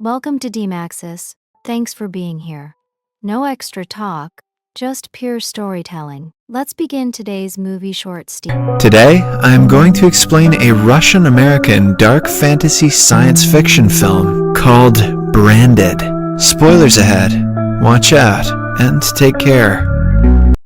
Welcome to DMAXUS. Thanks for being here. No extra talk, just pure storytelling. Let's begin today's movie short, Steve. Today, I am going to explain a Russian-American dark fantasy science fiction film called Branded. Spoilers ahead. Watch out and take care.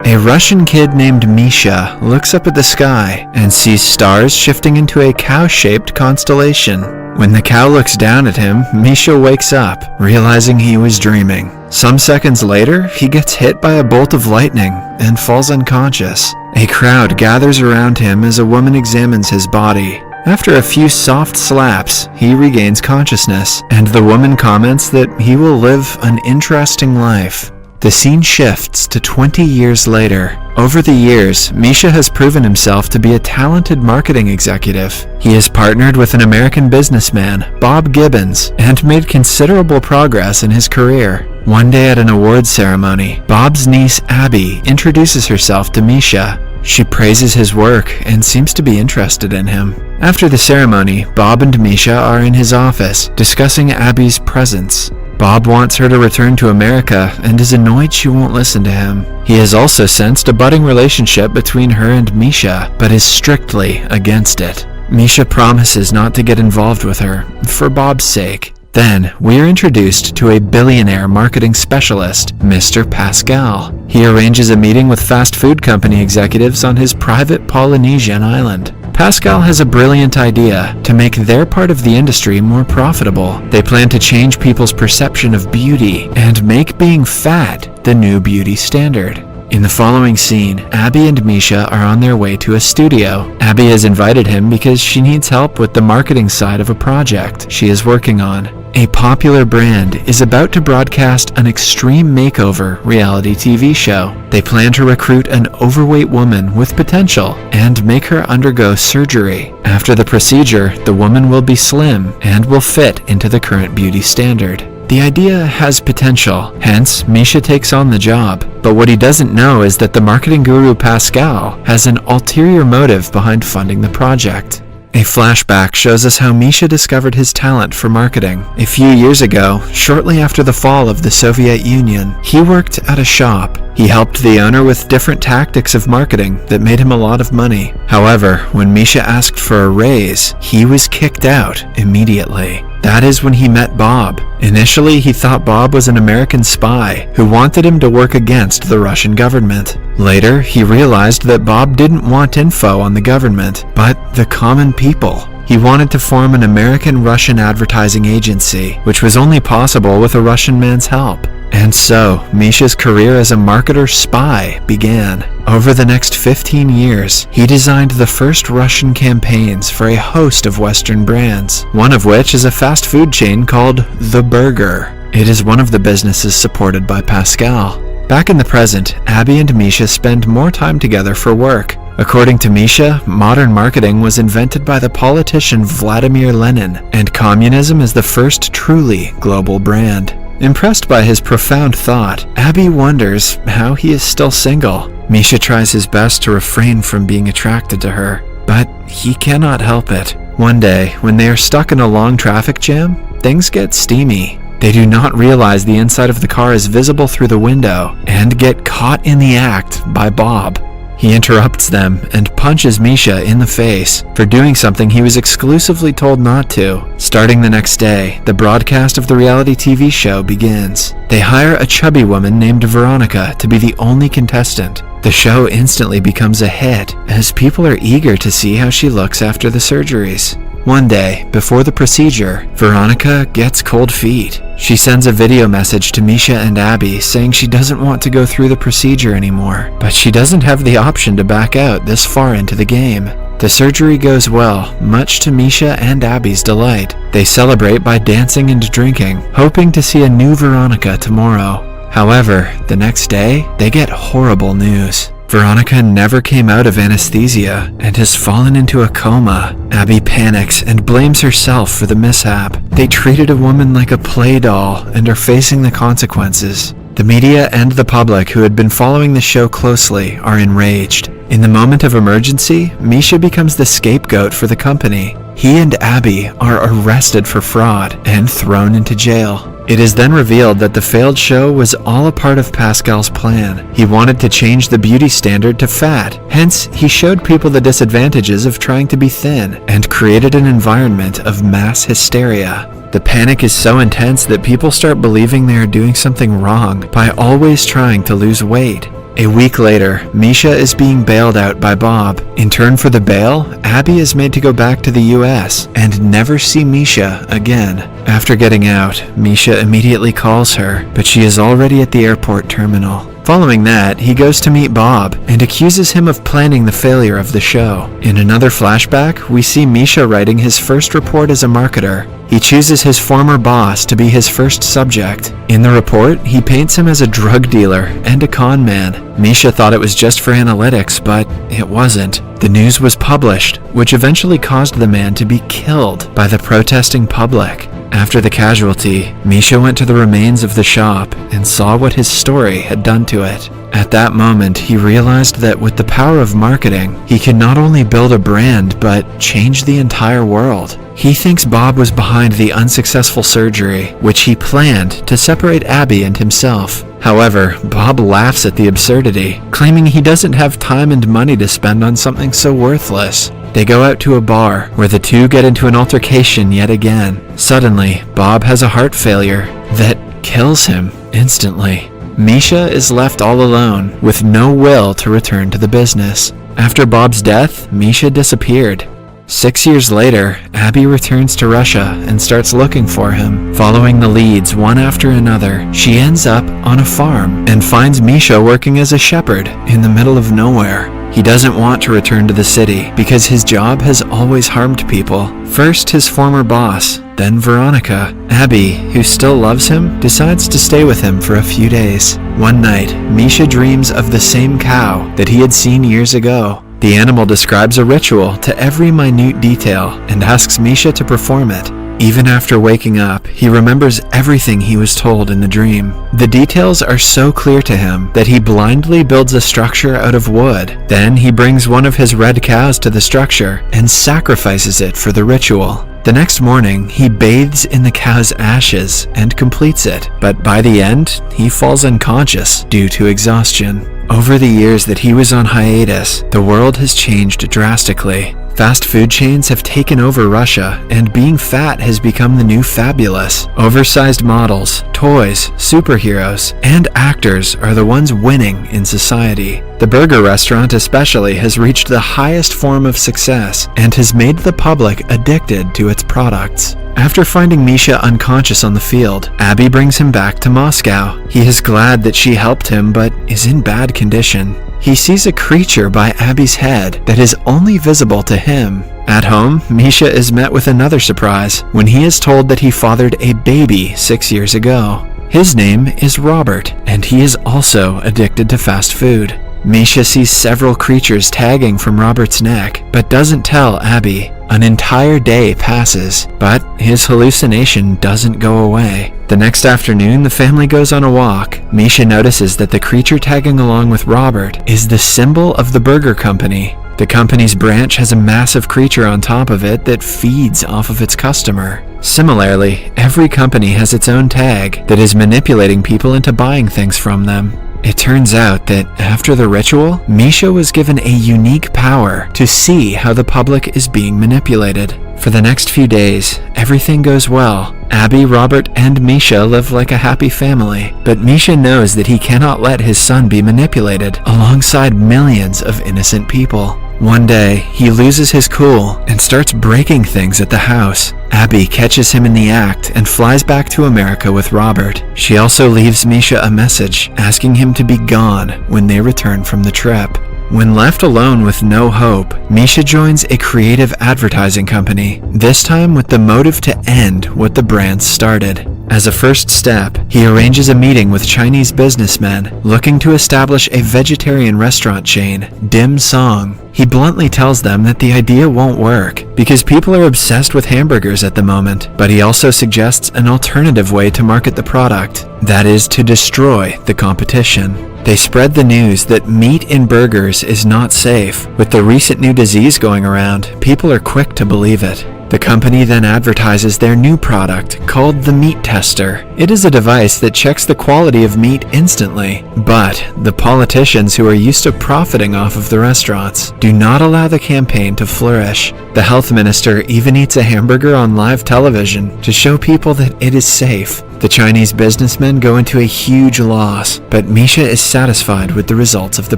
A Russian kid named Misha looks up at the sky and sees stars shifting into a cow-shaped constellation. When the cow looks down at him, Misha wakes up, realizing he was dreaming. Some seconds later, he gets hit by a bolt of lightning and falls unconscious. A crowd gathers around him as a woman examines his body. After a few soft slaps, he regains consciousness, and the woman comments that he will live an interesting life. The scene shifts to 20 years later. Over the years, Misha has proven himself to be a talented marketing executive. He has partnered with an American businessman, Bob Gibbons, and made considerable progress in his career. One day at an awards ceremony, Bob's niece Abby introduces herself to Misha. She praises his work and seems to be interested in him. After the ceremony, Bob and Misha are in his office, discussing Abby's presence. Bob wants her to return to America and is annoyed she won't listen to him. He has also sensed a budding relationship between her and Misha, but is strictly against it. Misha promises not to get involved with her, for Bob's sake. Then, we are introduced to a billionaire marketing specialist, Mr. Pascal. He arranges a meeting with fast food company executives on his private Polynesian island. Pascal has a brilliant idea to make their part of the industry more profitable. They plan to change people's perception of beauty and make being fat the new beauty standard. In the following scene, Abby and Misha are on their way to a studio. Abby has invited him because she needs help with the marketing side of a project she is working on. A popular brand is about to broadcast an extreme makeover reality TV show. They plan to recruit an overweight woman with potential and make her undergo surgery. After the procedure, the woman will be slim and will fit into the current beauty standard. The idea has potential, hence Misha takes on the job. But what he doesn't know is that the marketing guru Pascal has an ulterior motive behind funding the project. A flashback shows us how Misha discovered his talent for marketing. A few years ago, shortly after the fall of the Soviet Union, he worked at a shop. He helped the owner with different tactics of marketing that made him a lot of money. However, when Misha asked for a raise, he was kicked out immediately. That is when he met Bob. Initially, he thought Bob was an American spy who wanted him to work against the Russian government. Later, he realized that Bob didn't want info on the government, but the common people. He wanted to form an American-Russian advertising agency, which was only possible with a Russian man's help. And so, Misha's career as a marketer spy began. Over the next 15 years, he designed the first Russian campaigns for a host of Western brands, one of which is a fast food chain called The Burger. It is one of the businesses supported by Pascal. Back in the present, Abby and Misha spend more time together for work. According to Misha, modern marketing was invented by the politician Vladimir Lenin, and communism is the first truly global brand. Impressed by his profound thought, Abby wonders how he is still single. Misha tries his best to refrain from being attracted to her, but he cannot help it. One day, when they are stuck in a long traffic jam, things get steamy. They do not realize the inside of the car is visible through the window and get caught in the act by Bob. He interrupts them and punches Misha in the face for doing something he was exclusively told not to. Starting the next day, the broadcast of the reality TV show begins. They hire a chubby woman named Veronica to be the only contestant. The show instantly becomes a hit as people are eager to see how she looks after the surgeries. One day, before the procedure, Veronica gets cold feet. She sends a video message to Misha and Abby saying she doesn't want to go through the procedure anymore, but she doesn't have the option to back out this far into the game. The surgery goes well, much to Misha and Abby's delight. They celebrate by dancing and drinking, hoping to see a new Veronica tomorrow. However, the next day, they get horrible news. Veronica never came out of anesthesia and has fallen into a coma. Abby panics and blames herself for the mishap. They treated a woman like a play doll and are facing the consequences. The media and the public who had been following the show closely are enraged. In the moment of emergency, Misha becomes the scapegoat for the company. He and Abby are arrested for fraud and thrown into jail. It is then revealed that the failed show was all a part of Pascal's plan. He wanted to change the beauty standard to fat. Hence, he showed people the disadvantages of trying to be thin and created an environment of mass hysteria. The panic is so intense that people start believing they are doing something wrong by always trying to lose weight. A week later, Misha is being bailed out by Bob. In turn for the bail, Abby is made to go back to the US and never see Misha again. After getting out, Misha immediately calls her, but she is already at the airport terminal. Following that, he goes to meet Bob and accuses him of planning the failure of the show. In another flashback, we see Misha writing his first report as a marketer. He chooses his former boss to be his first subject. In the report, he paints him as a drug dealer and a con man. Misha thought it was just for analytics, but it wasn't. The news was published, which eventually caused the man to be killed by the protesting public. After the casualty, Misha went to the remains of the shop and saw what his story had done to it. At that moment, he realized that with the power of marketing, he could not only build a brand, but change the entire world. He thinks Bob was behind the unsuccessful surgery, which he planned to separate Abby and himself. However, Bob laughs at the absurdity, claiming he doesn't have time and money to spend on something so worthless. They go out to a bar, where the two get into an altercation yet again. Suddenly, Bob has a heart failure that kills him instantly. Misha is left all alone, with no will to return to the business. After Bob's death, Misha disappeared. 6 years later, Abby returns to Russia and starts looking for him. Following the leads one after another, she ends up on a farm and finds Misha working as a shepherd in the middle of nowhere. He doesn't want to return to the city because his job has always harmed people. First his former boss, then Veronica. Abby, who still loves him, decides to stay with him for a few days. One night, Misha dreams of the same cow that he had seen years ago. The animal describes a ritual to every minute detail and asks Misha to perform it. Even after waking up, he remembers everything he was told in the dream. The details are so clear to him that he blindly builds a structure out of wood. Then he brings one of his red cows to the structure and sacrifices it for the ritual. The next morning, he bathes in the cow's ashes and completes it, but by the end, he falls unconscious due to exhaustion. Over the years that he was on hiatus, the world has changed drastically. Fast food chains have taken over Russia, and being fat has become the new fabulous. Oversized models, toys, superheroes, and actors are the ones winning in society. The burger restaurant especially has reached the highest form of success and has made the public addicted to its products. After finding Misha unconscious on the field, Abby brings him back to Moscow. He is glad that she helped him, but is in bad condition. He sees a creature by Abby's head that is only visible to him. At home, Misha is met with another surprise when he is told that he fathered a baby 6 years ago. His name is Robert, and he is also addicted to fast food. Misha sees several creatures tagging from Robert's neck, but doesn't tell Abby. An entire day passes, but his hallucination doesn't go away. The next afternoon, the family goes on a walk. Misha notices that the creature tagging along with Robert is the symbol of the burger company. The company's branch has a massive creature on top of it that feeds off of its customer. Similarly, every company has its own tag that is manipulating people into buying things from them. It turns out that after the ritual, Misha was given a unique power to see how the public is being manipulated. For the next few days, everything goes well. Abby, Robert, and Misha live like a happy family, but Misha knows that he cannot let his son be manipulated alongside millions of innocent people. One day, he loses his cool and starts breaking things at the house. Abby catches him in the act and flies back to America with Robert. She also leaves Misha a message asking him to be gone when they return from the trip. When left alone with no hope, Misha joins a creative advertising company, this time with the motive to end what the brand started. As a first step, he arranges a meeting with Chinese businessmen looking to establish a vegetarian restaurant chain, Dim Song. He bluntly tells them that the idea won't work because people are obsessed with hamburgers at the moment, but he also suggests an alternative way to market the product, that is to destroy the competition. They spread the news that meat in burgers is not safe. With the recent new disease going around, people are quick to believe it. The company then advertises their new product called the Meat Tester. It is a device that checks the quality of meat instantly, but the politicians who are used to profiting off of the restaurants do not allow the campaign to flourish. The health minister even eats a hamburger on live television to show people that it is safe. The Chinese businessmen go into a huge loss, but Misha is satisfied with the results of the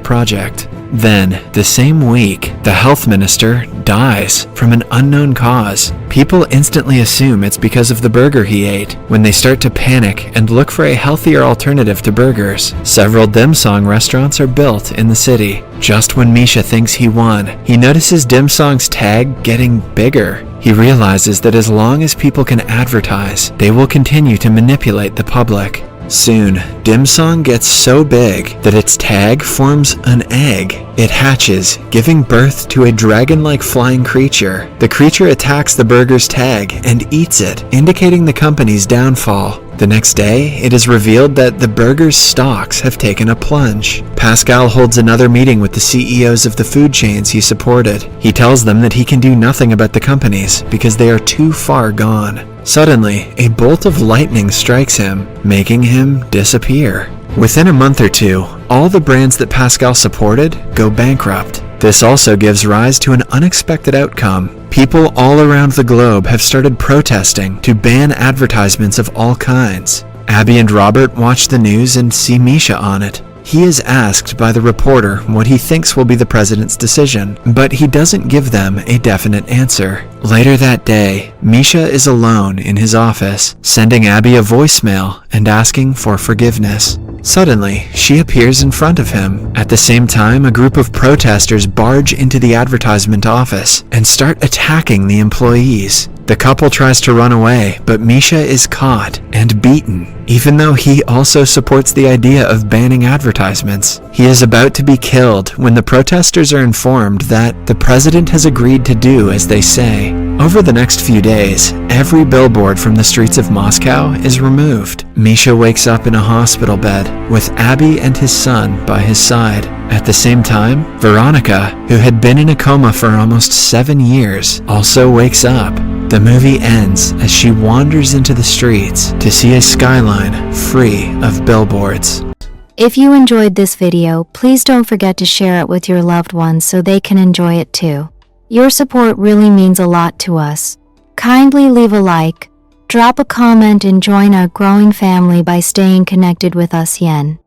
project. Then, the same week, the health minister dies from an unknown cause. People instantly assume it's because of the burger he ate. When they start to panic and look for a healthier alternative to burgers, several dim sum restaurants are built in the city. Just when Misha thinks he won, he notices dim sum's tag getting bigger. He realizes that as long as people can advertise, they will continue to manipulate the public. Soon, dim sum gets so big that its tag forms an egg. It hatches, giving birth to a dragon-like flying creature. The creature attacks the burger's tag and eats it, indicating the company's downfall. The next day, it is revealed that the burger's stocks have taken a plunge. Pascal holds another meeting with the CEOs of the food chains he supported. He tells them that he can do nothing about the companies because they are too far gone. Suddenly, a bolt of lightning strikes him, making him disappear. Within a month or two, all the brands that Pascal supported go bankrupt. This also gives rise to an unexpected outcome. People all around the globe have started protesting to ban advertisements of all kinds. Abby and Robert watch the news and see Misha on it. He is asked by the reporter what he thinks will be the president's decision, but he doesn't give them a definite answer. Later that day, Misha is alone in his office, sending Abby a voicemail and asking for forgiveness. Suddenly, she appears in front of him. At the same time, a group of protesters barge into the advertisement office and start attacking the employees. The couple tries to run away, but Misha is caught and beaten, even though he also supports the idea of banning advertisements. He is about to be killed when the protesters are informed that the president has agreed to do as they say. Over the next few days, every billboard from the streets of Moscow is removed. Misha wakes up in a hospital bed with Abby and his son by his side. At the same time, Veronica, who had been in a coma for almost 7 years, also wakes up. The movie ends as she wanders into the streets to see a skyline free of billboards. If you enjoyed this video, please don't forget to share it with your loved ones so they can enjoy it too. Your support really means a lot to us. Kindly leave a like, drop a comment and join our growing family by staying connected with us yen.